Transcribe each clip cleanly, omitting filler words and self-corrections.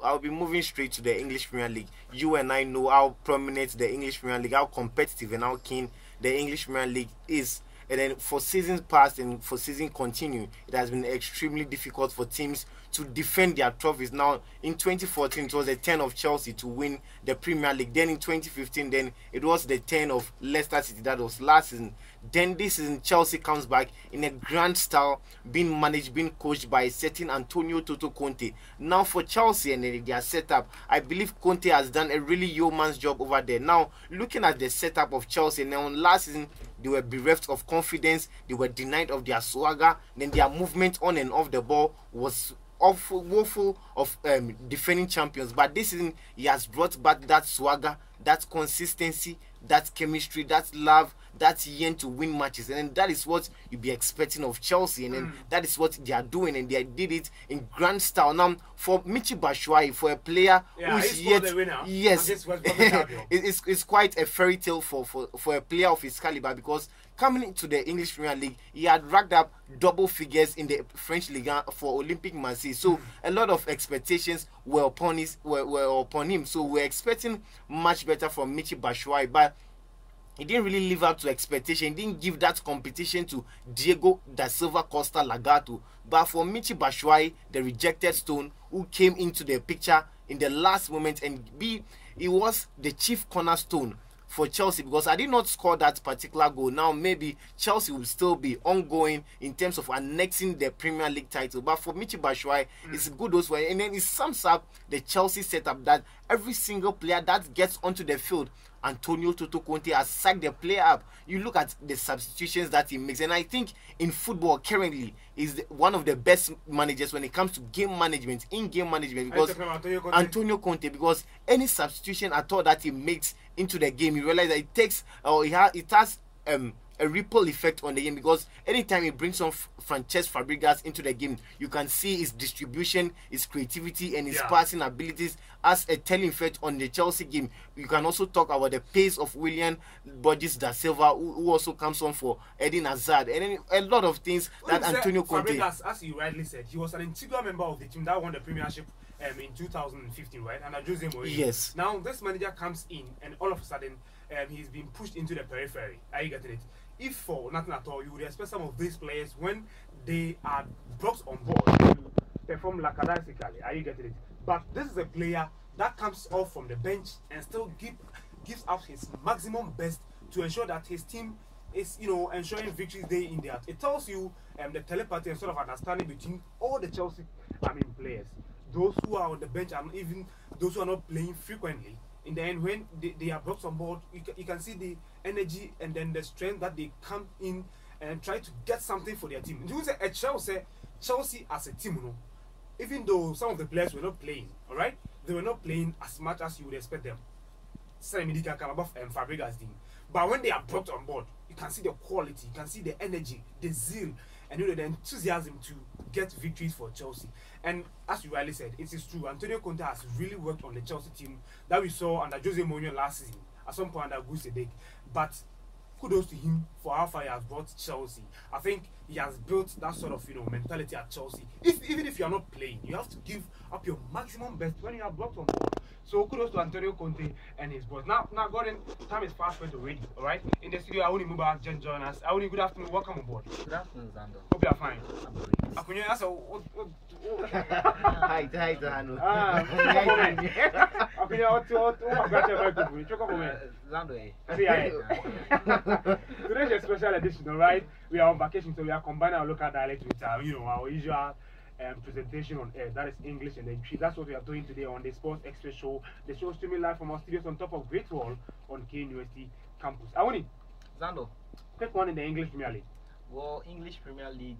I'll be moving straight to the English Premier League. You and I know how prominent the English Premier League, how competitive and how keen the English Premier League is. And then for seasons past and for season continue, it has been extremely difficult for teams to defend their trophies. Now, in 2014, it was the turn of Chelsea to win the Premier League. Then in 2015, then it was the turn of Leicester City. That was last season. Then this season, Chelsea comes back in a grand style, being managed, being coached by a certain Antonio Toto Conte. Now for Chelsea and their setup, I believe Conte has done a really yeoman's job over there. Now, looking at the setup of Chelsea, now last season, they were bereft of confidence, they were denied of their swagger, then their movement on and off the ball was awful, woeful of defending champions. But this season, he has brought back that swagger, that consistency, that chemistry, that love, that yearn to win matches, and that is what you be expecting of Chelsea, and then that is what they are doing, and they did it in grand style. Now, for Michy Batshuayi, for a player who's yet, yes, it's quite a fairy tale for a player of his caliber, because coming into the English Premier League, he had racked up double figures in the French Liga for Olympique Marseille. So a lot of expectations were upon him. So we're expecting much better from Michy Batshuayi, but he didn't really live up to expectation. He didn't give that competition to Diego da Silva Costa Lagato. But for Michy Batshuayi, the rejected stone, who came into the picture in the last moment, and he was the chief cornerstone for Chelsea, because I did not score that particular goal. Now maybe Chelsea will still be ongoing in terms of annexing the Premier League title. But for Michy Batshuayi, it's good those way. And then it sums up the Chelsea setup that every single player that gets onto the field, Antonio Toto Conte has psyched the player up. You look at the substitutions that he makes, and I think in football currently is one of the best managers when it comes to game management, in-game management, because Antonio Conte, because any substitution at all that he makes into the game, you realize that it takes, it has a ripple effect on the game, because anytime he brings on Francesc Fabregas into the game, you can see his distribution, his creativity, and his passing abilities as a telling effect on the Chelsea game. You can also talk about the pace of William Borges da Silva, who also comes on for Eden Hazard, and then a lot of things that Antonio Conte. Fabregas, as you rightly said, he was an integral member of the team that won the Premiership in 2015, right? Under Jose Mourinho. Yes. Now this manager comes in, and all of a sudden, he's been pushed into the periphery. Are you getting it? If for nothing at all, you would expect some of these players, when they are brought on board, to perform lackadaisically. Are you getting it? But this is a player that comes off from the bench and still gives out his maximum best to ensure that his team is, ensuring victories day in day out. It tells you the telepathy and sort of understanding between all the Chelsea players, those who are on the bench and even those who are not playing frequently. In the end, when they are brought on board, you can see the energy and then the strength that they come in and try to get something for their team. You say at Chelsea as a team, even though some of the players were not playing, all right, they were not playing as much as you would expect them. Medika come above Fabregas team, but when they are brought on board, you can see the quality, you can see the energy, the zeal, and the enthusiasm to get victories for Chelsea. And as you rightly said, it is true. Antonio Conte has really worked on the Chelsea team that we saw under Jose Mourinho last season, at some point under Gus Edek. But kudos to him for how far he has brought Chelsea. I think he has built that sort of mentality at Chelsea. Even if you are not playing, you have to give up your maximum best when you are brought on board. So kudos to Antonio Conte and his boss. Now, Gordon, time is fast spent already. All right. In the studio, Auni Mubarak just join us. Auni, good afternoon. Welcome on board. Good afternoon, Zando. Hope you are fine. I'm that's Hi, Zando. Today's a special edition, all right? We are on vacation, so we are combining our local dialect with our usual presentation on air. That is English and Twi. That's what we are doing today on the Sports Express show. The show streaming live from our studios on top of Great Wall on K University campus. Awani, Zando, quick one in the English Premier League. Well, English Premier League,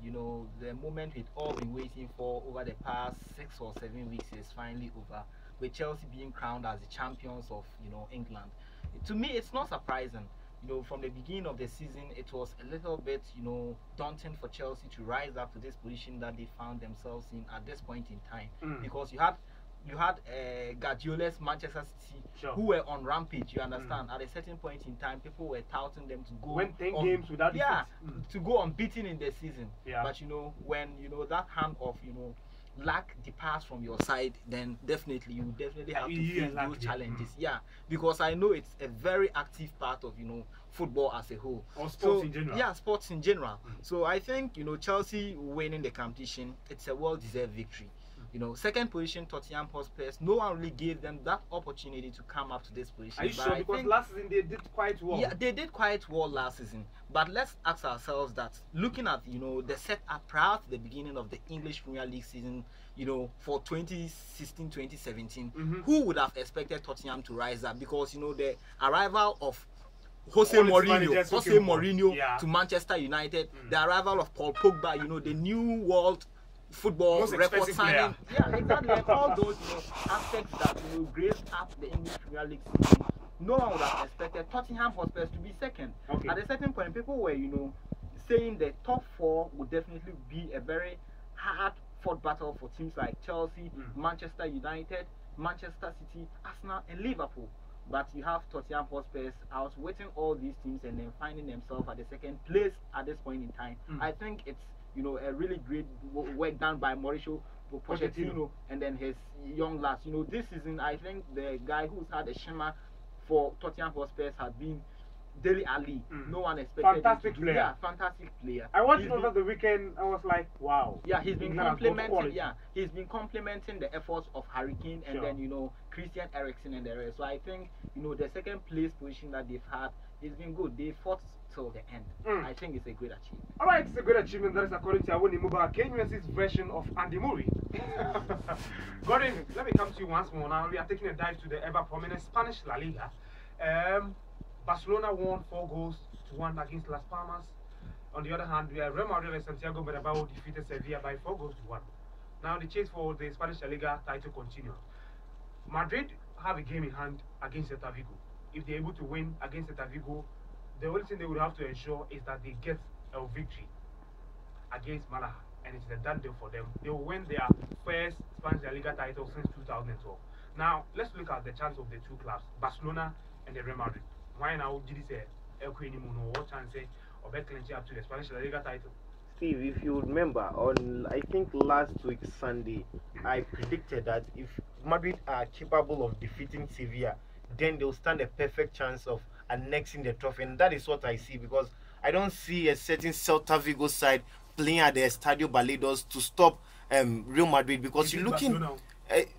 the moment we've all been waiting for over the past 6 or 7 weeks is finally over, with Chelsea being crowned as the champions of, England. To me, it's not surprising. From the beginning of the season, it was a little bit, daunting for Chelsea to rise up to this position that they found themselves in at this point in time, because you had Guardiola's Manchester City, who were on rampage. You understand? At a certain point in time, people were touting them to go win 10 games without to go unbeaten in the season. Yeah. But when that hand of lack the pass from your side, then definitely you definitely have to Yeah, face those challenges. Yeah, because I know it's a very active part of football as a whole, or sports in general. Yeah, sports in general. So I think Chelsea winning the competition, it's a well-deserved victory. Second position, Tottenham Hotspur, no one really gave them that opportunity to come up to this position. Are you sure? Because last season they did quite well. Yeah, they did quite well last season. But let's ask ourselves that, looking at the setup prior to the beginning of the English Premier League season, for 2016-2017, who would have expected Tottenham to rise up? Because the arrival of Jose Mourinho to Manchester United, the arrival of Paul Pogba, the new world football most record signing. Player. Yeah, exactly. And all those aspects that grace up the English Premier League season, no one would have expected Tottenham Hotspur to be second. Okay. At a certain point, people were saying the top four would definitely be a very hard fought battle for teams like Chelsea, Manchester United, Manchester City, Arsenal, and Liverpool. But you have Tottenham Hotspur outwitting all these teams and then finding themselves at the second place at this point in time. I think it's a really great work done by Mauricio Pochettino and then his young lads. This season, I think the guy who's had a shimmer for Tottenham Hotspur has been Dele Alli. No one expected fantastic player. Yeah, fantastic player. I watched it over the weekend. I was like, wow. Yeah, he's been complimenting the efforts of Harry Kane and then Christian Eriksen and the rest. So I think the second place position that they've had has been good. They fought till the end. I think it's a great achievement. All right, it's a great achievement. That is according to Awoni Muba, KNUS's version of Andy Murray. Gordon, let me come to you once more. Now we are taking a dive to the ever-prominent Spanish La Liga. Barcelona won 4-1 against Las Palmas. On the other hand, Real Madrid and Santiago Bernabeu defeated Sevilla by 4-1. Now the chase for the Spanish La Liga title continues. Madrid have a game in hand against Celta Vigo. If they're able to win against Celta Vigo, the only thing they would have to ensure is that they get a victory against Malaga, and it's a done deal for them. They will win their first Spanish La Liga title since 2012. Now, let's look at the chance of the two clubs, Barcelona and the Real Madrid. Why now did he say what chance of clinching up to the Spanish La Liga title? Steve, if you remember, on I think last week Sunday, I predicted that if Madrid are capable of defeating Sevilla, then they'll stand a perfect chance of annexing the trophy, and that is what I see, because I don't see a certain Celta Vigo side playing at the Estadio Balaídos to stop Real Madrid, because you're looking.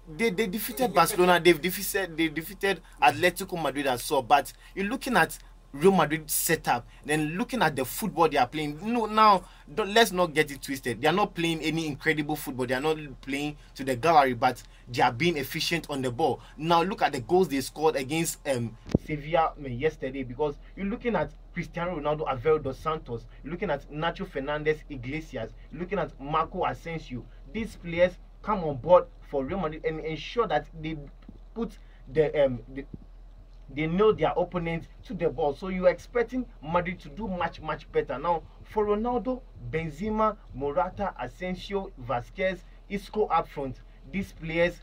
They defeated Barcelona. They defeated Atletico Madrid as well. But you're looking at Real Madrid setup, then looking at the football they are playing. No, now let's not get it twisted. They are not playing any incredible football. They are not playing to the gallery, but they are being efficient on the ball. Now look at the goals they scored against Sevilla yesterday, because you're looking at Cristiano Ronaldo, Aveiro dos Santos. You're looking at Nacho Fernandez, Iglesias. You're looking at Marco Asensio. These players come on board for Real Madrid and ensure that they put they nail their opponent to the ball. So you're expecting Madrid to do much better. Now for Ronaldo, Benzema, Morata, Asensio, Vasquez, Isco up front, these players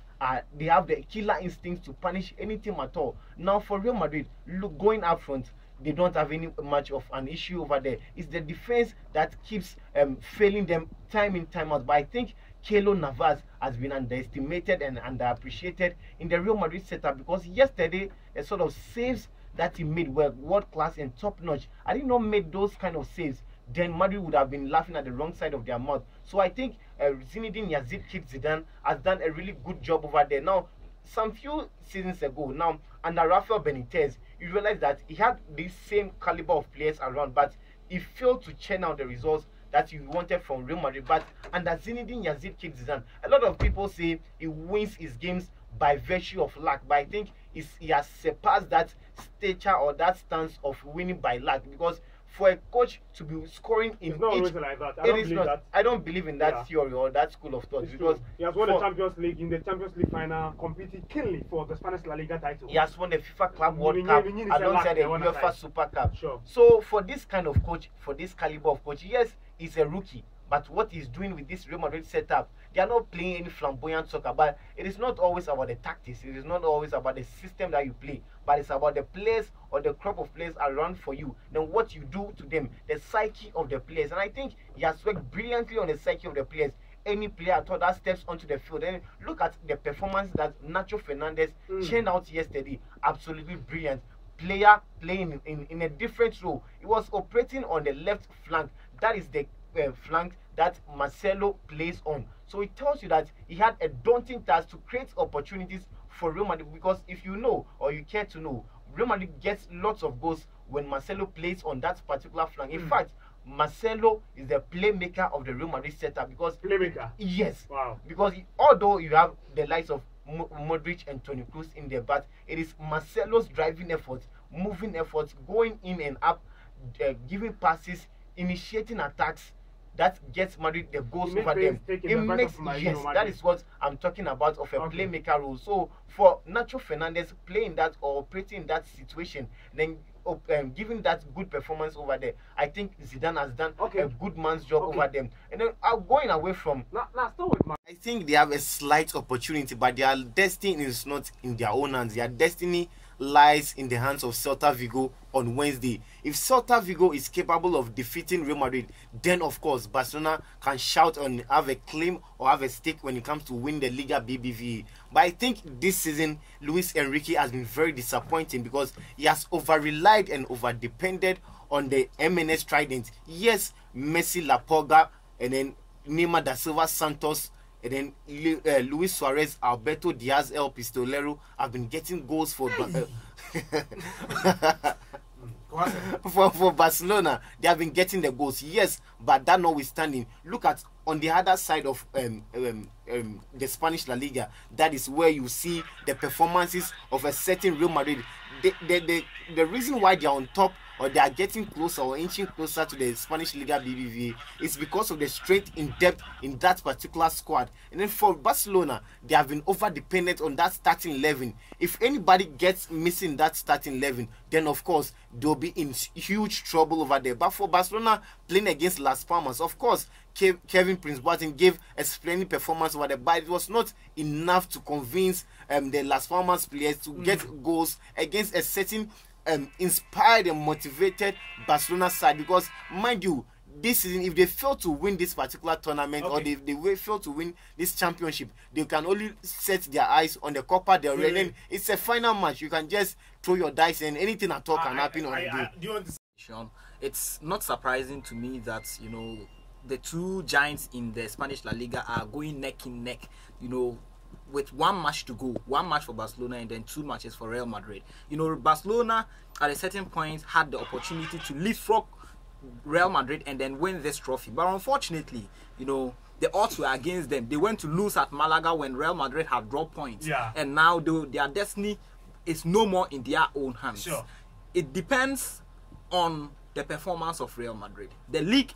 they have the killer instincts to punish any team at all. Now for Real Madrid, look, going up front, they don't have any much of an issue over there. It's the defense that keeps failing them time in time out. But I think Keylor Navas has been underestimated and underappreciated in the Real Madrid setup, because yesterday a sort of saves that he made were world class and top notch. I did not make those kind of saves, then Madrid would have been laughing at the wrong side of their mouth. So I think Zinedine Zidane has done a really good job over there. Now, some few seasons ago, now under Rafael Benitez, you realize that he had this same caliber of players around, but he failed to churn out the results that you wanted from Real Madrid. But under Zinedine Zidane, a lot of people say he wins his games by virtue of luck, but I think he has surpassed that stature or that stance of winning by luck, because for a coach to be scoring in it's not always like that. I don't believe in that theory or that school of thought, because he has won the Champions League. In the Champions League final, competing keenly for the Spanish La Liga title. He has won the FIFA Club World Cup alongside the UEFA Super Cup. Sure. So for this kind of coach, for this caliber of coach, yes, he's a rookie, but what he's doing with this Real Madrid setup, they are not playing any flamboyant soccer. But it is not always about the tactics. It is not always about the system that you play, but it's about the players or the crop of players around for you. Then what you do to them, the psyche of the players. And I think he has worked brilliantly on the psyche of the players. any player at all that steps onto the field. And look at the performance that Nacho Fernandez churned out yesterday. Absolutely brilliant player, playing in a different role. He was operating on the left flank. That is the flank that Marcelo plays on. So it tells you that he had a daunting task to create opportunities for Real Madrid, because if you know, or you care to know, Real Madrid gets lots of goals when Marcelo plays on that particular flank. In fact, Marcelo is the playmaker of the Real Madrid setup, because playmaker. Yes. Wow. Because although you have the likes of Modric and Toni Kroos in there, but it is Marcelo's driving efforts, moving efforts, going in and up, giving passes, initiating attacks, that gets Madrid the goals over them. It makes, yes, that is what I'm talking about, of a playmaker role. So for Nacho Fernandez playing that or operating that situation, then giving that good performance over there, I think Zidane has done a good man's job over them. And then going away from, I think they have a slight opportunity, but their destiny is not in their own hands. Their destiny lies in the hands of Celta Vigo on Wednesday. If Celta Vigo is capable of defeating Real Madrid, then of course Barcelona can shout and have a claim or have a stake when it comes to win the Liga BBVA. But I think this season Luis Enrique has been very disappointing, because he has over-relied and over-depended on the MNS trident. Yes, Messi, La Pulga, and then Neymar da Silva Santos, and then Luis Suarez, Alberto Diaz, El Pistolero have been getting goals for for Barcelona. They have been getting the goals, yes, but that notwithstanding, look at on the other side of the Spanish La Liga. That is where you see the performances of a certain Real Madrid. The reason why they are on top, or they are getting closer or inching closer to the Spanish Liga BBVA, is because of the strength in depth in that particular squad. And then for Barcelona, they have been over dependent on that starting 11. If anybody gets missing that starting 11, then of course they'll be in huge trouble over there. But for Barcelona playing against Las Palmas, of course Kevin Prince Boateng gave a splendid performance over there, but it was not enough to convince the Las Palmas players to get goals against a certain inspired and motivated Barcelona side. Because mind you, this season, if they fail to win this particular tournament, or they fail to win this championship, they can only set their eyes on the Copa del Rey. And it's a final match. You can just throw your dice and anything at all can happen on the day. Do you want to Sean, it's not surprising to me that, you know, the two giants in the Spanish La Liga are going neck in neck, you know, with one match to go, one match for Barcelona and then two matches for Real Madrid. You know, Barcelona at a certain point had the opportunity to leapfrog Real Madrid and then win this trophy, but unfortunately, you know, the odds were against them. They went to lose at Malaga when Real Madrid had dropped points, and now their destiny is no more in their own hands. It depends on the performance of Real Madrid. The league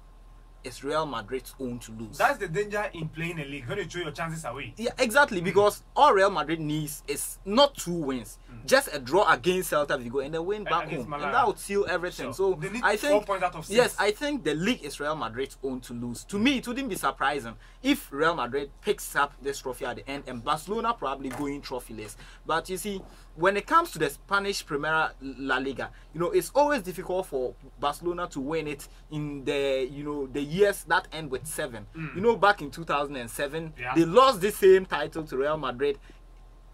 is Real Madrid's own to lose. That's the danger in playing a league, when you throw your chances away. Yeah, exactly, because all Real Madrid needs is not 2 wins, just a draw against Celta Vigo and then win back home, and that would seal everything. So I think, 4 points out of 6. Yes, I think the league is Real Madrid's own to lose. To me, it wouldn't be surprising if Real Madrid picks up this trophy at the end and Barcelona probably going trophyless. But you see, when it comes to the Spanish Primera La Liga, you know, it's always difficult for Barcelona to win it in the, you know, the years that end with 7. You know, back in 2007, they lost the same title to Real Madrid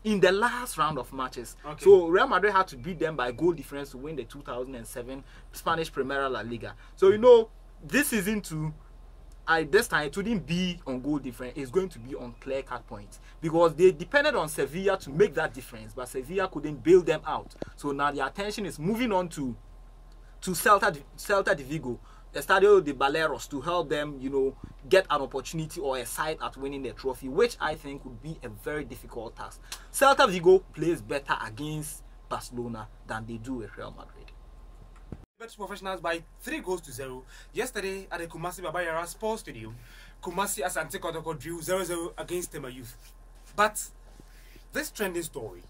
in the last round of matches. So Real Madrid had to beat them by goal difference to win the 2007 Spanish Primera La Liga. So, you know, this season too, this time it wouldn't be on goal difference, it's going to be on clear cut points, because they depended on Sevilla to make that difference, but Sevilla couldn't bail them out. So now the attention is moving on to Celta de Vigo, Estadio de Balearos, to help them, you know, get an opportunity or a side at winning the trophy, which I think would be a very difficult task. Celta Vigo plays better against Barcelona than they do with Real Madrid. Professionals by 3-0 yesterday at the Kumasi Babayara Sports Stadium. Kumasi Asante Kotoko drew 0-0 against Tema Youth. But this trending story,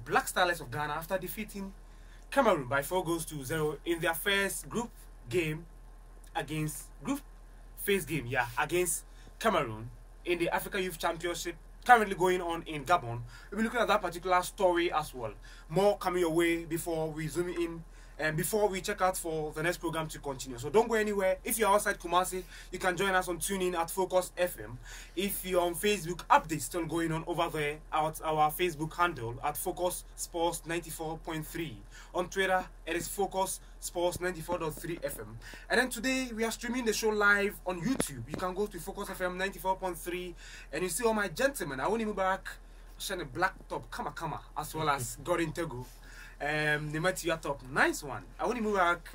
Black Starlets of Ghana, after defeating Cameroon by 4-0 in their first group phase game against Cameroon in the Africa Youth Championship currently going on in Gabon. We'll be looking at that particular story as well. More coming your way before we zoom in before we check out for the next program to continue. So don't go anywhere. If you're outside Kumasi, you can join us on TuneIn at Focus FM. If you're on Facebook, updates still going on over there at our Facebook handle at Focus Sports 94.3. On Twitter, it is Focus Sports 94.3 FM. And then today, we are streaming the show live on YouTube. You can go to Focus FM 94.3 and you see all my gentlemen. I want to back, shine a black top, kama, as well as Gordon Tego. The Matthew top, nice one. I want to move back.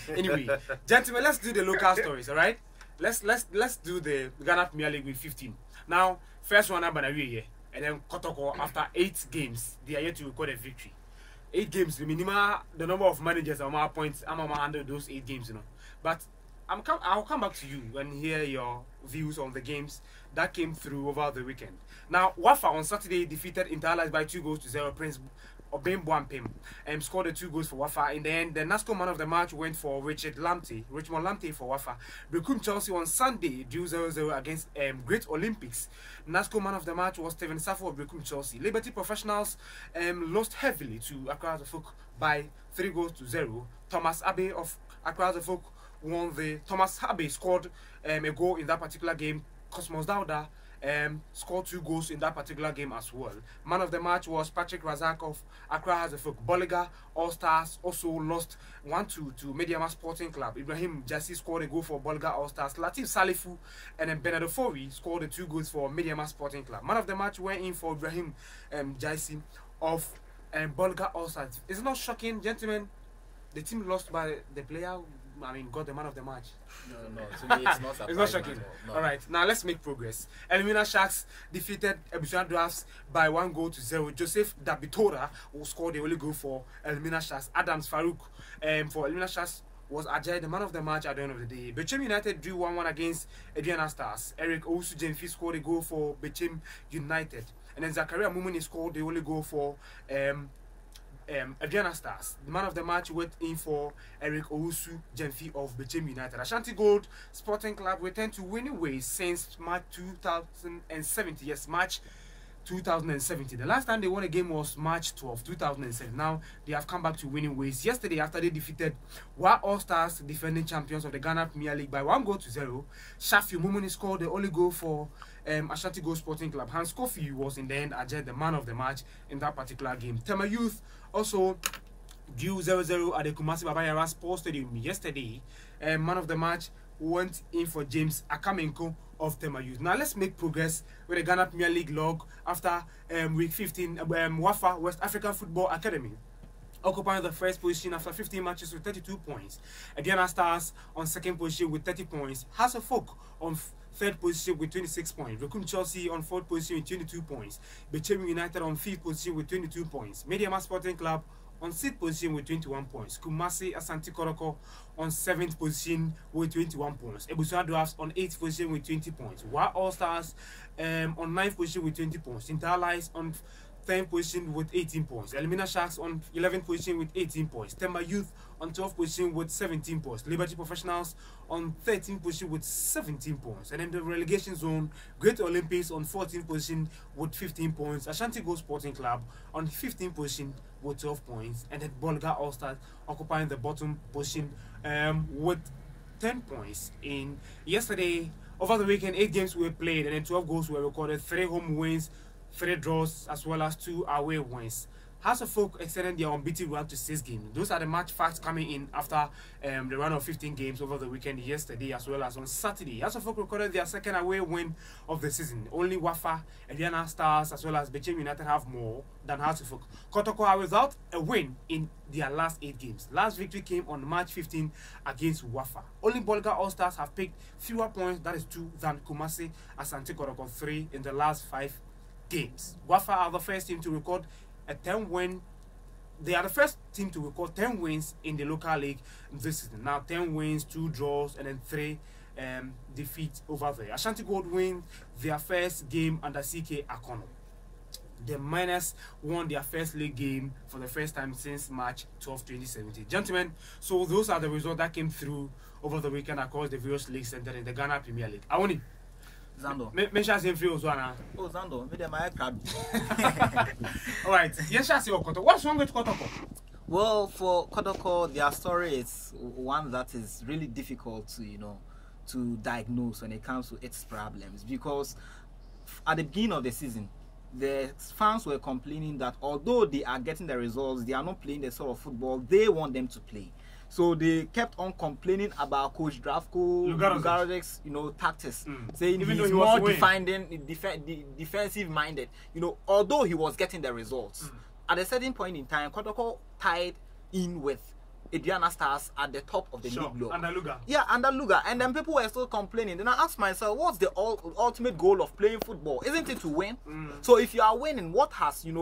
Anyway, gentlemen, let's do the local stories, all right? Let's do the Ghana Premier League with 15. Now, first one up here, and then Kotoko after 8 games, they are yet to record a victory. 8 games, the minimum, the number of managers are more points. I'm gonna handle those 8 games, you know. But I'll come back to you and hear your views on the games that came through over the weekend. Now, Wafa on Saturday defeated Interlight by 2-0. Prince Obem Boampim scored the 2 goals for Wafa. In the end, the NASCO man of the match went for Richmond Lamptey for Wafa. Bekum Chelsea on Sunday drew 0-0 against Great Olympics. NASCO man of the match was Steven Safo of Bekum Chelsea. Liberty Professionals lost heavily to Accra Folk by 3-0. Thomas Abbey of Accra Folk won the. Thomas Abbey scored a goal in that particular game. Cosmos Dauda scored 2 goals in that particular game as well. Man of the match was Patrick Razak of Accra Hazefuk. Boliga All Stars also lost 1-2 to Mediama Sporting Club. Ibrahim Jassi scored a goal for Boliga All Stars. Latif Salifu and then Bernardo Fori scored the 2 goals for Mediama Sporting Club. Man of the match went in for Ibrahim Jassi of Boliga All Stars. It's not shocking, gentlemen. The team lost by the player. Got the man of the match. No. To me, it's not surprising. It's not shocking. No. All right, now let's make progress. Elimina Sharks defeated Ebusuan Drafts by 1-0. Joseph Dabitora who scored the only goal for Elimina Sharks. Adams Farouk for Elimina Sharks was Ajay, the man of the match at the end of the day. Bechem United drew 1-1 against Adriana Stars. Eric Owusu Jemfi scored a goal for Bechem United. And then Zakaria Mumuni scored the only goal for Adriana Stars. The man of the match went in for Eric Owusu Jemfi of Bechem United. Ashanti Gold Sporting Club returned to winning ways since March 2070. Yes, March 2070. The last time they won a game was March 12, 2007. Now they have come back to winning ways. Yesterday, after they defeated Wa All Stars, defending champions of the Ghana Premier League, by 1-0. Shafi Mumuni scored the only goal for Ashanti Gold Sporting Club. Hans Kofi was in the end Ajay, the man of the match in that particular game. Tema Youth also drew 0-0 at the Kumasi Babayara Sports Stadium yesterday. Man of the match went in for James Akamenko of Tema Youth. Now let's make progress with the Ghana Premier League log after week 15. Wafa West African Football Academy occupying the first position after 15 matches with 32 points. Adiana Stars on second position with 30 points. House of Folk on third position with 26 points. Rekum Chelsea on fourth position with 22 points. Bechem United on fifth position with 22 points. Mediama Sporting Club on sixth position with 21 points. Kumasi Asante Koroko on seventh position with 21 points. Ebusuan Drafts on eighth position with 20 points. Wa All Stars on ninth position with 20 points. Interlights on 10th position with 18 points. Elimina Sharks on 11th position with 18 points. Temba Youth on 12th position with 17 points. Liberty Professionals on 13th position with 17 points. And then the relegation zone, Great Olympics on 14th position with 15 points. Ashanti Gold Sporting Club on 15th position with 12 points. And then Bolga All Stars occupying the bottom position with 10 points. In yesterday, over the weekend, 8 games were played and then 12 goals were recorded, 3 home wins, 3 draws, as well as 2 away wins. House of Folk extended their unbeaten run to 6 games. Those are the match facts coming in after the run of 15 games over the weekend yesterday, as well as on Saturday. House of Folk recorded their second away win of the season. Only Wafa, Ediana Stars, as well as Bechem United have more than House of Folk. Kotoko are without a win in their last 8 games. Last victory came on March 15 against Wafa. Only Bolga All Stars have picked fewer points, that is 2, than Kumasi Asante Kotoko 3 in the last 5 games. Wafa are the first team to record a 10-win. They are the first team to record 10 wins in the local league this season. Now 10 wins, 2 draws, and then 3 defeats over there. Ashanti Gold win their first game under CK Akono. The Miners won their first league game for the first time since March 12, 2017. Gentlemen, so those are the results that came through over the weekend across the various leagues centered in the Ghana Premier League. Awoni. Zando. Mention same free also now. Oh, Zando, me dem my crab. All right. Yes, shall see Okoto. What's wrong with Kotoko? Well, for Kodoko, their story is one that is really difficult to, to diagnose when it comes to its problems, because at the beginning of the season, the fans were complaining that although they are getting the results, they are not playing the sort of football they want them to play. So they kept on complaining about Coach Dravko Lugarodic's, tactics, saying Even though he's he was more winning. defensive minded. Although he was getting the results, at a certain point in time, Kotoko tied in with Adriana Stars at the top of the league block. Under Luga. Yeah, under Luga. And then people were still complaining. Then I asked myself, what's the ultimate goal of playing football? Isn't it to win? So if you are winning, what has the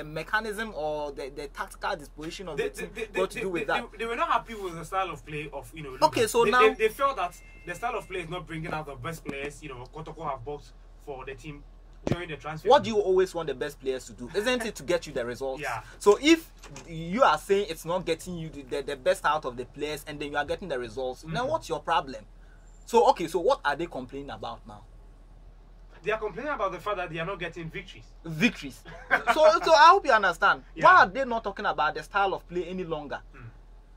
mechanism or the tactical disposition of the team got to do with that? They were not happy with the style of play of Luga. Okay, so now they felt that the style of play is not bringing out the best players Kotoko have bought for the team during the transfer. What do you always want the best players to do? Isn't it to get you the results? Yeah. So if you are saying it's not getting you the best out of the players and then you are getting the results, then what's your problem? So okay, so what are they complaining about now? They are complaining about the fact that they are not getting victories. So I hope you understand. Yeah. Why are they not talking about the style of play any longer?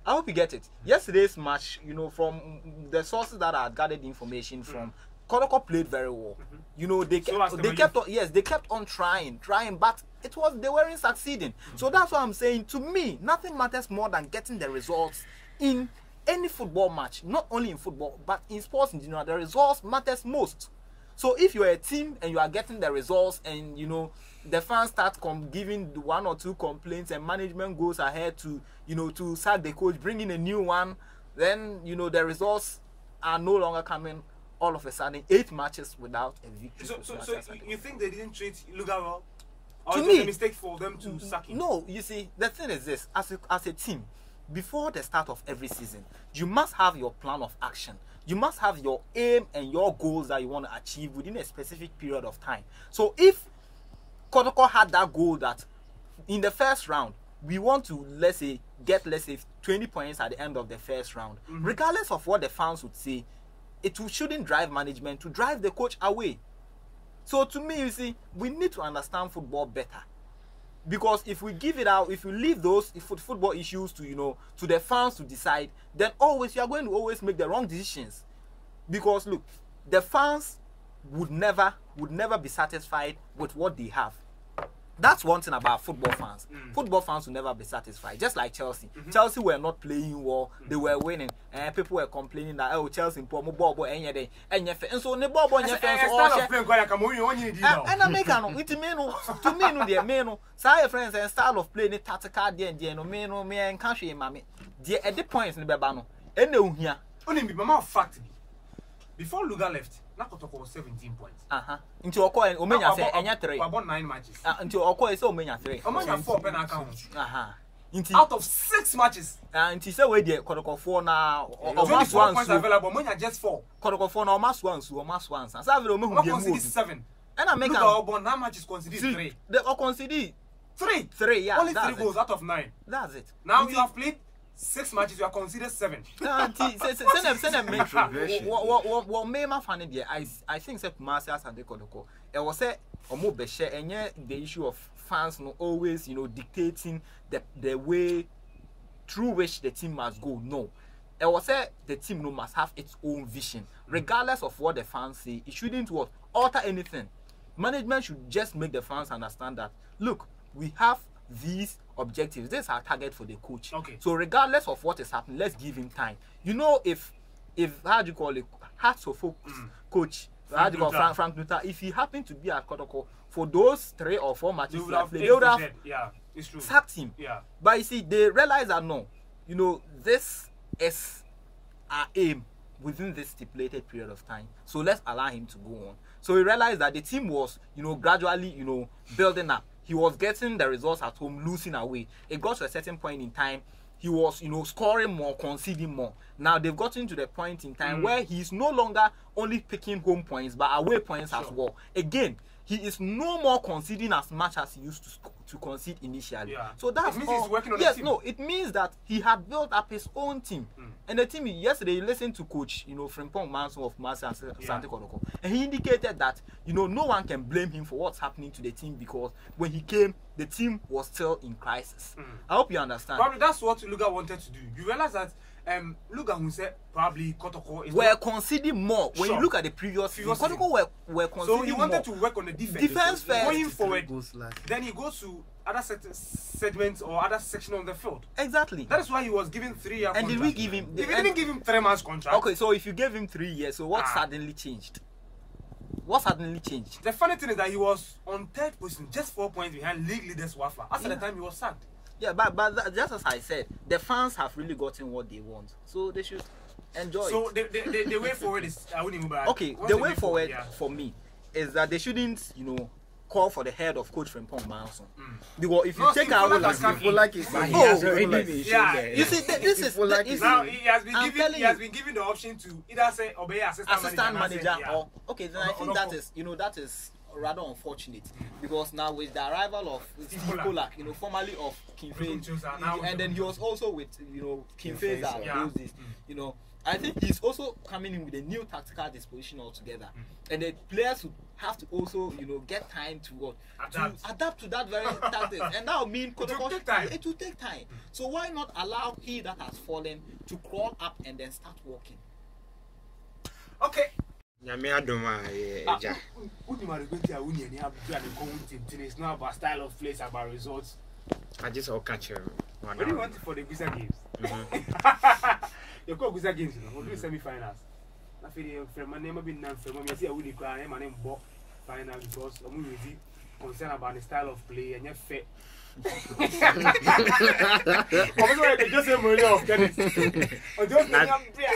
I hope you get it. Yesterday's match, from the sources that I had gathered information from, Kodoko played very well. They kept on trying, but they weren't succeeding. So that's why I'm saying, to me, nothing matters more than getting the results in any football match. Not only in football, but in sports in general. The results matters most. So if you're a team and you are getting the results and the fans start giving one or two complaints and management goes ahead to to sack the coach, bring in a new one, then the results are no longer coming. All of a sudden, 8 matches without a victory. So you think they didn't treat Luga well? Or To it me, was a mistake for them to sack him? No, you see, the thing is this: as a team, before the start of every season, you must have your plan of action. You must have your aim and your goals that you want to achieve within a specific period of time. So if Kotoko had that goal that in the first round we want to get 20 points at the end of the first round, regardless of what the fans would say, it shouldn't drive management to drive the coach away. So to me, you see, we need to understand football better. Because if we give it out, if we leave those football issues to to the fans to decide, then you are going to always make the wrong decisions. Because look, the fans would never be satisfied with what they have. That's one thing about football fans. Football fans will never be satisfied. Just like Chelsea. Chelsea were not playing well. They were winning. And people were complaining that, Chelsea poor ball and so the ball and American it to me no the men say friends and style of play tactical me and country mama. The at the points in the beba no here. Only be mama fact. Before Luga left, Nakotoko was 17 points. Into Oko and Omenya say enya 3. About 9 matches. Into Oko is Omenya 3. Omenya 4 pen accounts. Out of 6 matches. Until say we dey Kodoko 4 now almost 1 points available. Omenya just 4. Kodoko 4 now almost 1 so almost 1. And say we no hu conceded 7. And I make about 9 matches conceded 3. They all conceded 3, yeah. Only 3 goals out of 9. That's it. Now you have played 6 matches, you are considered 7. Send them what made my funny there. I think that Marcia and the Kodoko. It was a omo beshe and the issue of fans always dictating the way through which the team must go. No. It was the team must have its own vision. Regardless of what the fans say, it shouldn't alter anything. Management should just make the fans understand that look, we have these objectives. This is our target for the coach. Okay. So regardless of what is happening, let's give him time. If how do you call it, hearts of focus coach, Frank Nutter, if he happened to be at Kotoko for those 3 or 4 matches they would have it's true. sacked him. Yeah. But you see, they realize that no, this is our aim within this stipulated period of time. So let's allow him to go on. So he realized that the team was, gradually, building up. He was getting the results at home, losing away. It got to a certain point in time, he was, scoring more, conceding more. Now they've gotten to the point in time where he's no longer only picking home points, but away points as well. Again, he is no more conceding as much as he used to concede initially. Yeah. So that's it means all. he's working on Yes, the team. no, it means that he had built up his own team. And the team, yesterday, you listened to Coach, Frimpong Manson of Marseille and Sante Kodoko, and he indicated that, no one can blame him for what's happening to the team because when he came, the team was still in crisis. I hope you understand. Probably that's what Luga wanted to do. You realize that Luga who said probably Kotoko is were conceding more. When you look at the previous season, Kotoko were conceding more. So he wanted to work on the defense. Defense first. Going forward, then he goes to other segments or other section of the field. Exactly. That is why he was given 3-year contract. And did we give him? We didn't give him 3 months contract. Okay, so if you gave him 3 years, so what suddenly changed? What suddenly changed? The funny thing is that he was on 3rd position, just 4 points behind league leaders Wafa. After the time he was sacked. Yeah, but just as I said, the fans have really gotten what they want, so they should enjoy. So it. the way forward is okay. The way forward for me is that they shouldn't, call for the head of Coach Frimpong Manson. Because if you take out you see, this is now he has been given the option to either say obey assistant manager or okay. Then I think that is rather unfortunate because now with the arrival of Steve Polak, formerly of Kinfei, and then he was also with Kinfei, I think he's also coming in with a new tactical disposition altogether, and the players would have to also get time to adapt to that very tactics, and that will mean it will take time. So why not allow he that has fallen to crawl up and then start walking? Okay. It's not about style of play, it's about results. I just all catch you. What do you want for the visa games? You call visa games, we'll do semi-finals. I feel my name have been known for me. I see I will declare my name Bob final because I'm really concerned about the style of play and your fit. Just a million of tennis.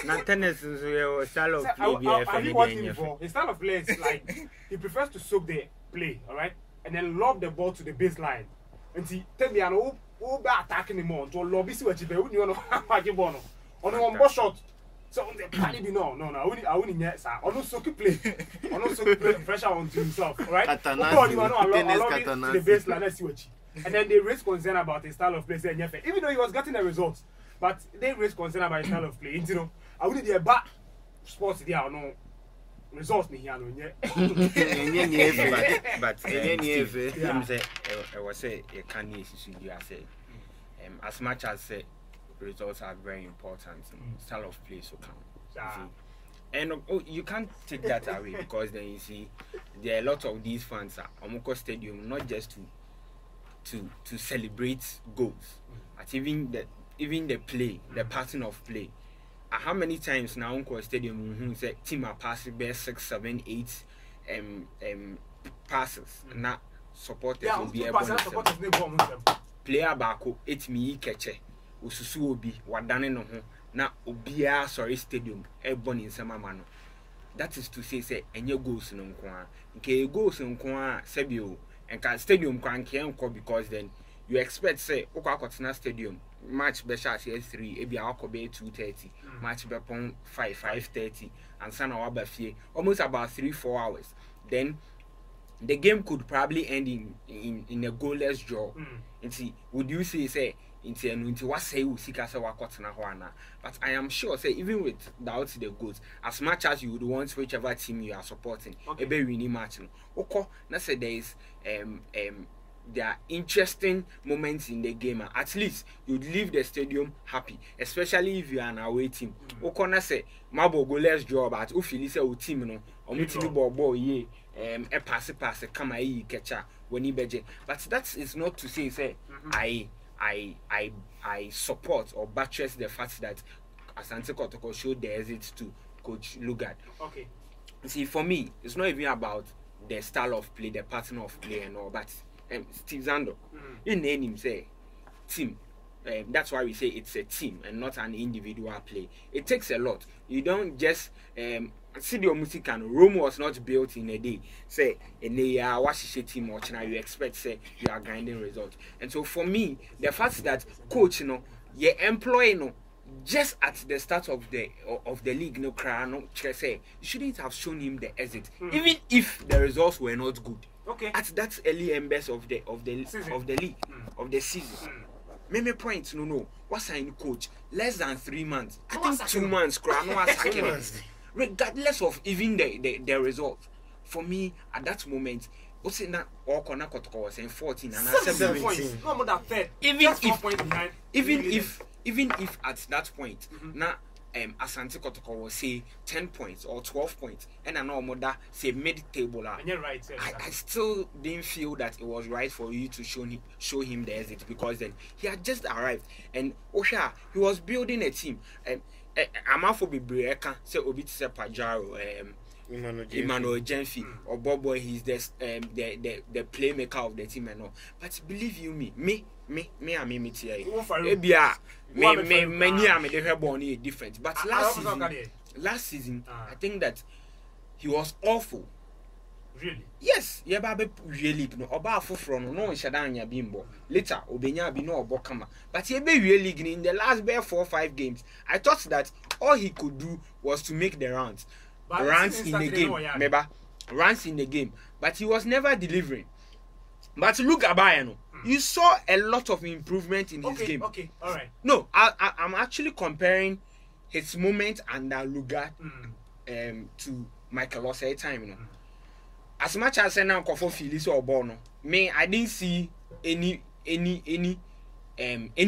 Not tennis is your style of play. His style of play is like he prefers to soak the play, alright, and then lob the ball to the baseline. And he tell me, I know who be attacking him on to lobby see what you do. You know, on one ball shot. So on the panic, no. I wouldn't yet, sir. On no soaking play, pressure onto himself, alright. To the baseline, let's see what you. And then they raised concern about his style of play, even though he was getting the results, but they raised concern about his style of play. I wouldn't be a bad sports there or no results. But I was say you can't say as much as results are very important, style of play so count. And you can't take that away because then you see there are a lot of these fans at Omoko Stadium not just to celebrate goals, but even the play, the pattern of play. How many times now Omoko Stadium say team are passing best 6, 7, 8 passes, not supporters will be able to player back 8 me catcher. Ususu obi wadane no ho na obia sorry stadium e born in sama mano. That is to say enye goals no nko a nke goals nko a sebio enka stadium kwa nke enko because then you expect say okwa akotena stadium match be sha 3 e bia akobe 2:30 match be pon 5:30 and sana waba fie almost about 3-4 hours, then the game could probably end in a goalless draw. Would you say into what say Usika Wakotana Juana? But I am sure say even without the goals, as much as you would want whichever team you are supporting, a very winning match. Okay, let's say there is there are interesting moments in the game. At least you'd leave the stadium happy, especially if you are an away team. Okay, let's say Mabo goalless draw, but if you listen to team no, or team ball ye a pass come I catcher when he beje. But that is not to say I support or buttress the fact that Asante Kotoko showed the exit to Coach Lugard. Okay. See, for me, it's not even about the style of play, the pattern of play and all, but Steve Zando, in name say team. That's why we say it's a team and not an individual play. It takes a lot. You don't just Studio Music and Rome was not built in a day. Say in a wash team or you expect say you are grinding results. And so for me, the fact that coach you employ just at the start of the league say you shouldn't have shown him the exit, even if the results were not good. Okay. At that early embers of the Season. of the league of the season. Meme points no. What sign coach? Less than 3 months. I think 2 months. Regardless of even the result. For me, at that moment, what's in that all Kona Kotoko was saying 14 and 17 points. No more than third. Even if at that point, now Asante Kotoko was say 10 points or 12 points, and I know mother say mid-table. And you're right, I still didn't feel that it was right for you to show him the exit, because then he had just arrived and Osha, he was building a team. I'm out for Bibrieka, say Obi Pajaro, Emmanuel Jenfi or Bobo, he's the playmaker of the team and all. But believe you me, me tia. Me different. But last season, I think that he was awful. Really? Yes, really no. Oba from no shadanya bimbo. Later, Obenya be no obokama. But he be really in the last 4 or 5 games. I thought that all he could do was to make the runs in the game. Remember, runs in the game. But he was never delivering. But look at Bayano. You saw a lot of improvement in his game. Okay, all right. No, I'm actually comparing his moment under Luga to Michael Osei time, you know. As much as I now for Phyllis or Bono, I didn't see any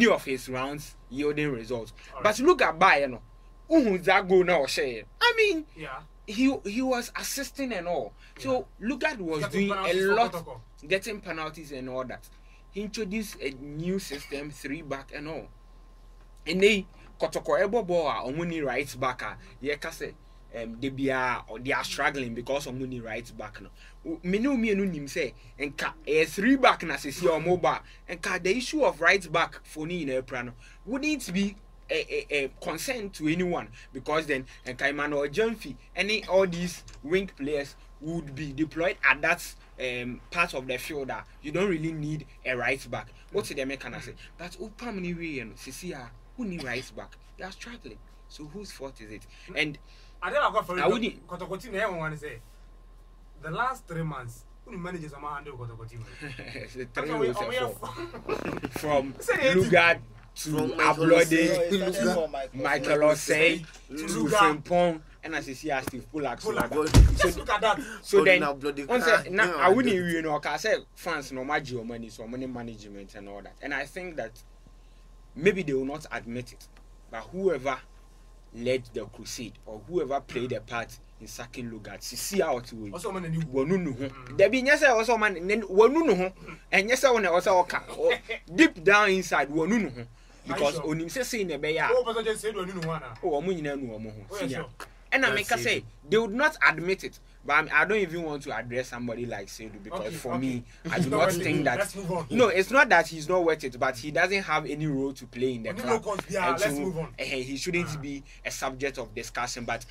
of his rounds yielding results. Right. But look at Bayano. That goal now share. I mean, he was assisting and all. So Lugard was doing a lot, getting penalties and all that. He introduced a new system, 3-back and all. And they Kotoko Ebo Boa Omuni right back. They are struggling because Omuni right back now. Menu nim say and a 3-back na se or mobile and the issue of right back for ni in Aprano wouldn't be a concern to anyone, because then and Kaimano or Jumfi, all these wing players would be deployed at that part of the field that you don't really need a right back. What's the mechanic say? But Upamini and Cecilia who need right back? They are struggling. So whose fault is it? And I wouldn't say the last 3 months. Managers are handle from Lugard to Ablode, Michael Osei to Frimpong, and as you see, Steve Pullak. So look at that. So then, I wouldn't even know. I said France no matter your money, so money management and all that. And I think that maybe they will not admit it, but whoever led the crusade or whoever played a part in sacking Lugard, see out to it. Also, man, there be yes, also man, then one and yes, I want to also deep down inside one because on him say in a bay. And I make us say they would not admit it, but I don't even want to address somebody like Seydou because for me, I do not think that. No, it's not that he's not worth it, but he doesn't have any role to play in the club. Let's move on. He shouldn't be a subject of discussion. But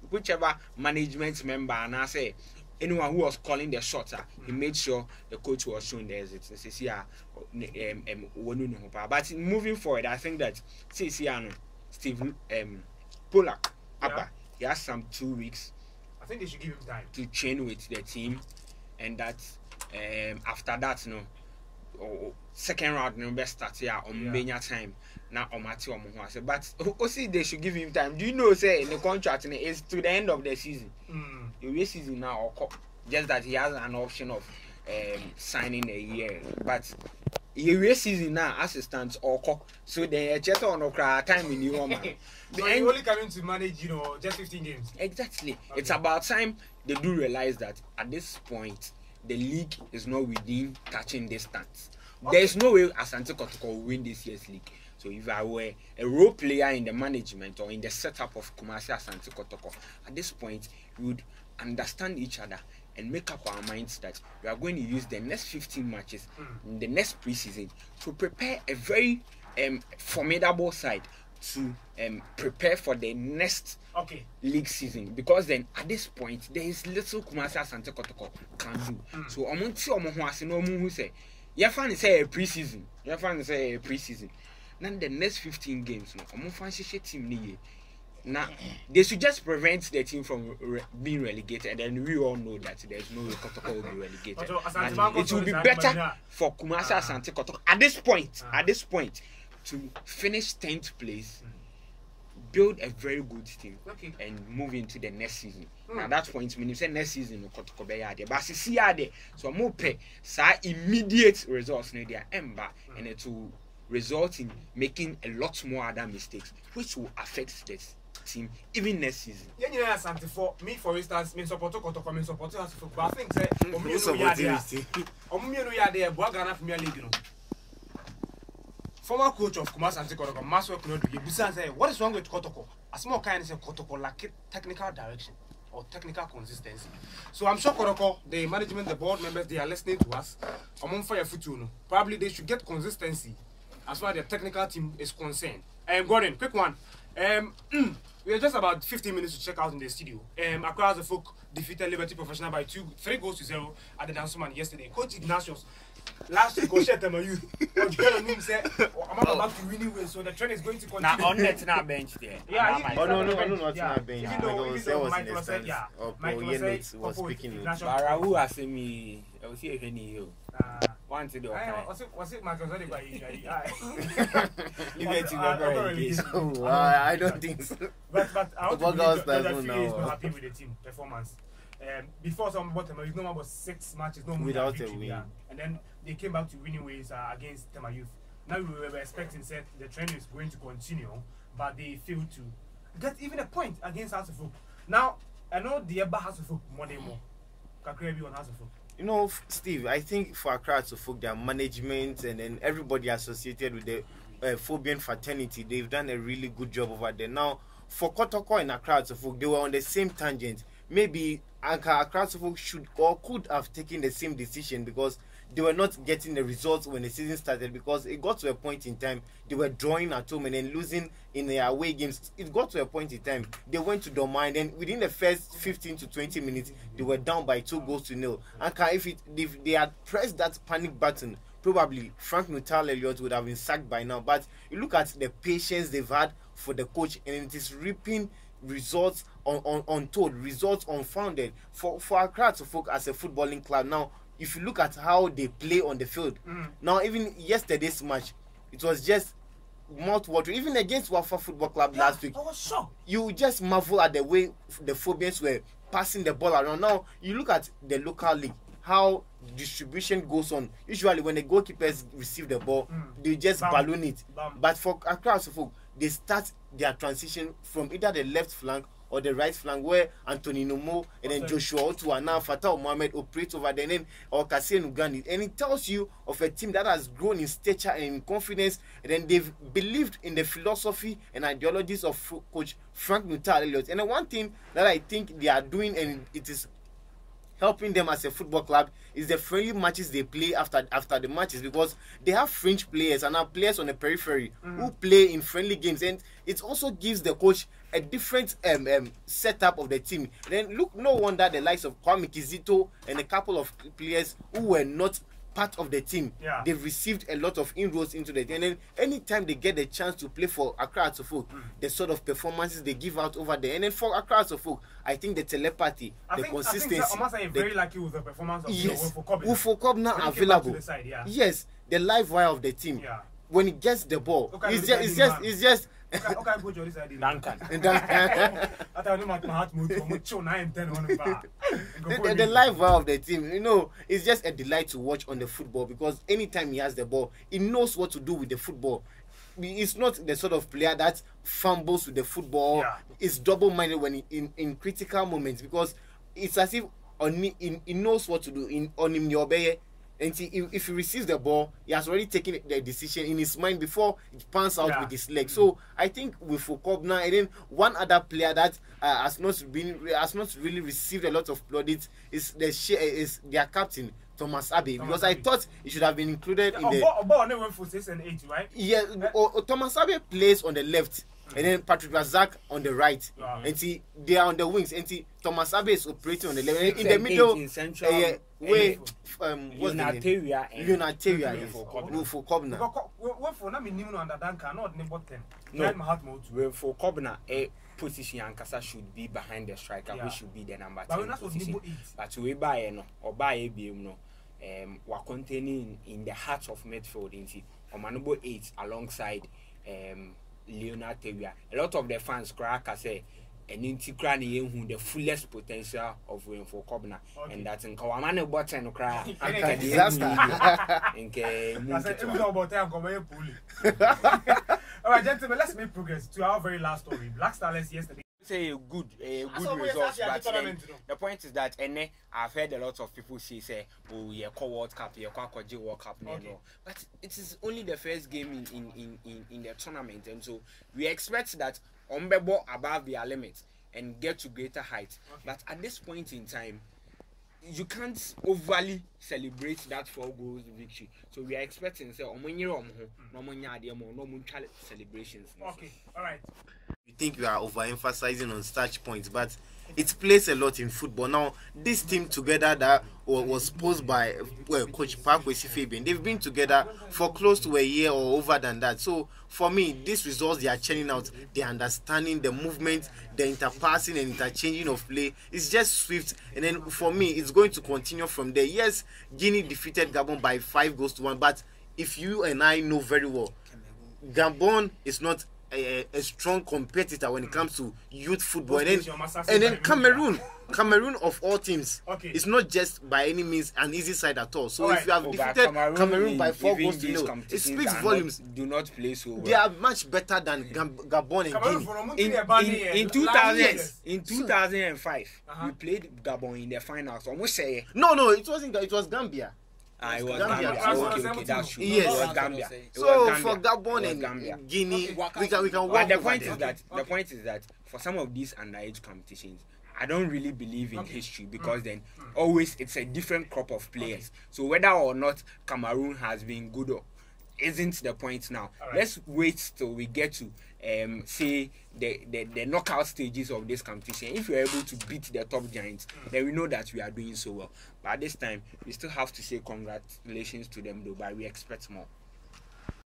whichever management member and I say anyone who was calling the shots, he made sure the coach was showing the exit. But moving forward, I think that Steve Pullak, he has some 2 weeks. I think they should give him time to train with the team, and that after that, second round best start here on Benya time. Now on Mati or Muhase, but also they should give him time. Do you know say in the contract is to the end of the season? The season now, just that he has an option of signing a year, but the season now assistants or so they just on time in the woman. So you only coming to manage, just 15 games. Exactly. Okay. It's about time they do realize that at this point the league is not within touching distance. Okay. There is no way Asante Kotoko will win this year's league. So if I were a role player in the management or in the setup of Kumasi Asante Kotoko, at this point we would understand each other and make up our minds that we are going to use the next 15 matches in the next preseason to prepare a very formidable side to prepare for the next league season, because then at this point there is little Kumasi Asante Kotoko can do. So omonti omohuase no mu say you find say a preseason, now the next 15 games no omo fan team ni Now, they should just prevent the team from being relegated, and then we all know that there's no way Kotoko will be relegated. It will be better for Kumasi Asante Kotoko at this point, to finish 10th place, build a very good team, and move into the next season. Now, that point, when you say next season, Kotoko be there, but see there, so more pay, immediate results in their ember, and it will result in making a lot more other mistakes, which will affect this team even next season. Yeah, something for me, for instance, me support Kotoko, me support us for. But I think that Premier League, you know. Former coach of Kumasi Asante Kotoko, Maswa Kunodu, you say, what is wrong with Kotoko? A small kind of Kotoko lack technical direction or technical consistency. So I'm sure Kotoko, the management, the board members, they are listening to us. I'm on fire for you. Probably they should get consistency as far as the technical team is concerned. Gordon, quick one. We are just about 15 minutes to check out in the studio. Accra Folk defeated Liberty Professional by 3 goals to 0 at the Dansoman yesterday. Coach Ignatius, last week, Coach Temayu, said, I'm about to winning ways, so the trend is going to continue. Now, on net, not bench there. Yeah, not bench. Even though Michael said, yeah, Michael was speaking. Barahu asked me, I was here any you. Want to do was it Michael said by I don't think so. But I want to believe that the is not happy with the team performance. Before some bottom, it's no about 6 matches, no more without a win. And then they came back to winning ways against Tema Youth. Now we were expecting that the trend is going to continue, but they failed to get even a point against House of Folk. Now, I know the Eba House of Folk more than more. Kakrebi on House of Folk. You know, Steve, I think for Accra to Folk, their management and then everybody associated with the Phobian fraternity, they've done a really good job over there. Now, for Kotoko and Accra to Folk, they were on the same tangent. Maybe Accra to Folk should or could have taken the same decision because they were not getting the results when the season started, because it got to a point in time they were drawing at home and then losing in their away games. It got to a point in time they went to Doma, and then within the first 15 to 20 minutes they were down by 2 goals to 0. And if they had pressed that panic button, probably Frank Nuttall Elliott would have been sacked by now. But you look at the patience they've had for the coach, and it is reaping results untold, results unfounded for Accra to Folk as a footballing club. Now, if you look at how they play on the field, now even yesterday's match, it was just mouth-watering. Even against Wafa Football Club last week, I was shocked. You just marvel at the way the Phobians were passing the ball around. Now, you look at the local league, how distribution goes on. Usually, when the goalkeepers receive the ball, they just balloon it. But for Accra to Folk, they start their transition from either the left flank or the right flank, where Anthony Nomo and then Joshua Otu and now Fatah Mohamed operate over there, and then or Kassie Ugandi. And it tells you of a team that has grown in stature and in confidence, and then they've believed in the philosophy and ideologies of Coach Frank Nuttall Elliott. And the one thing that I think they are doing, and it is helping them as a football club, is the friendly matches they play after the matches, because they have fringe players and are players on the periphery who play in friendly games, and it also gives the coach a different setup of the team. Then look, no wonder the likes of Kwame Kizito and a couple of players who were not part of the team, they've received a lot of inroads into the team. And then anytime they get the chance to play for Accra to Folk, the sort of performances they give out over there. And then for Accra to Folk, I think the telepathy, consistency. I think very lucky with the performance of Ufo Cobb now available. Yes, the live wire of the team. When he gets the ball, it's just the live wire of the team, you know, it's just a delight to watch on the football, because anytime he has the ball, he knows what to do with the football. He's not the sort of player that fumbles with the football. It's double-minded when in critical moments, because it's as if he knows what to do on him Yobeye. And if he receives the ball, he has already taken the decision in his mind before it pans out with his leg. So I think with Fokobna, and then one other player that has not really received a lot of plaudits is their captain, Thomas Abbey, because I thought he should have been included in the. Went for 6 and 8, right? Yeah, Thomas Abbey plays on the left, and then Patrick Razak on the right, and they are on the wings, and Thomas Abbey is operating on the left, and in the middle, in central, what's Unitarian for Cobna. When for na minimum under Duncan, not neighbor 10. No, well, for Kobna, a position Ankasa should be behind the striker, which should be the number 10 position. But we buy no or buy a BM no. Were containing in the heart of midfield in Omanobo 8 alongside Leonard Tewia. A lot of the fans crack say an intikrani who the fullest potential of win for Kobna, and that's in Kawamane button cry and disaster. All right, gentlemen, let's make progress to our very last story. Black Starlets yesterday. Say a good result, but the point is that I've heard a lot of people say oh yeah, World Cup, yeah, World Cup, no. But it is only the first game in the tournament, and so we expect that Ombebo above their limits and get to greater heights. But at this point in time, you can't overly celebrate that 4 goals victory. So we are expecting say celebrations. Okay, all right. You think you are overemphasizing on such points, but it plays a lot in football. Now, this team together that was posed by Coach Parkwesi Fabian, they've been together for close to a year or over than that. So, for me, these results they are churning out, the understanding, the movement, the interpassing and interchanging of play, it's just swift. And then, for me, it's going to continue from there. Yes, Guinea defeated Gabon by 5 goals to 1, but if you and I know very well, Gabon is not a strong competitor when it comes to youth football, and then Cameroon of all teams, it's not just by any means an easy side at all. So if you have defeated Cameroon by 4 goals to 0, it speaks volumes. Do not play so well. They are much better than Gabon and Guinea. In 2005, we played Gabon in the finals. Almost say no, it wasn't. It was Gambia. It was Gambia. Okay, that's true. Yes, it was Gambia. So for Gabon and Guinea, we can work. But the point is that for some of these underage competitions, I don't really believe in history, because then always it's a different crop of players. So whether or not Cameroon has been good or isn't the point now. Let's wait till we get to say the knockout stages of this competition. If we're able to beat the top giants, then we know that we are doing so well. But at this time, we still have to say congratulations to them though, but we expect more.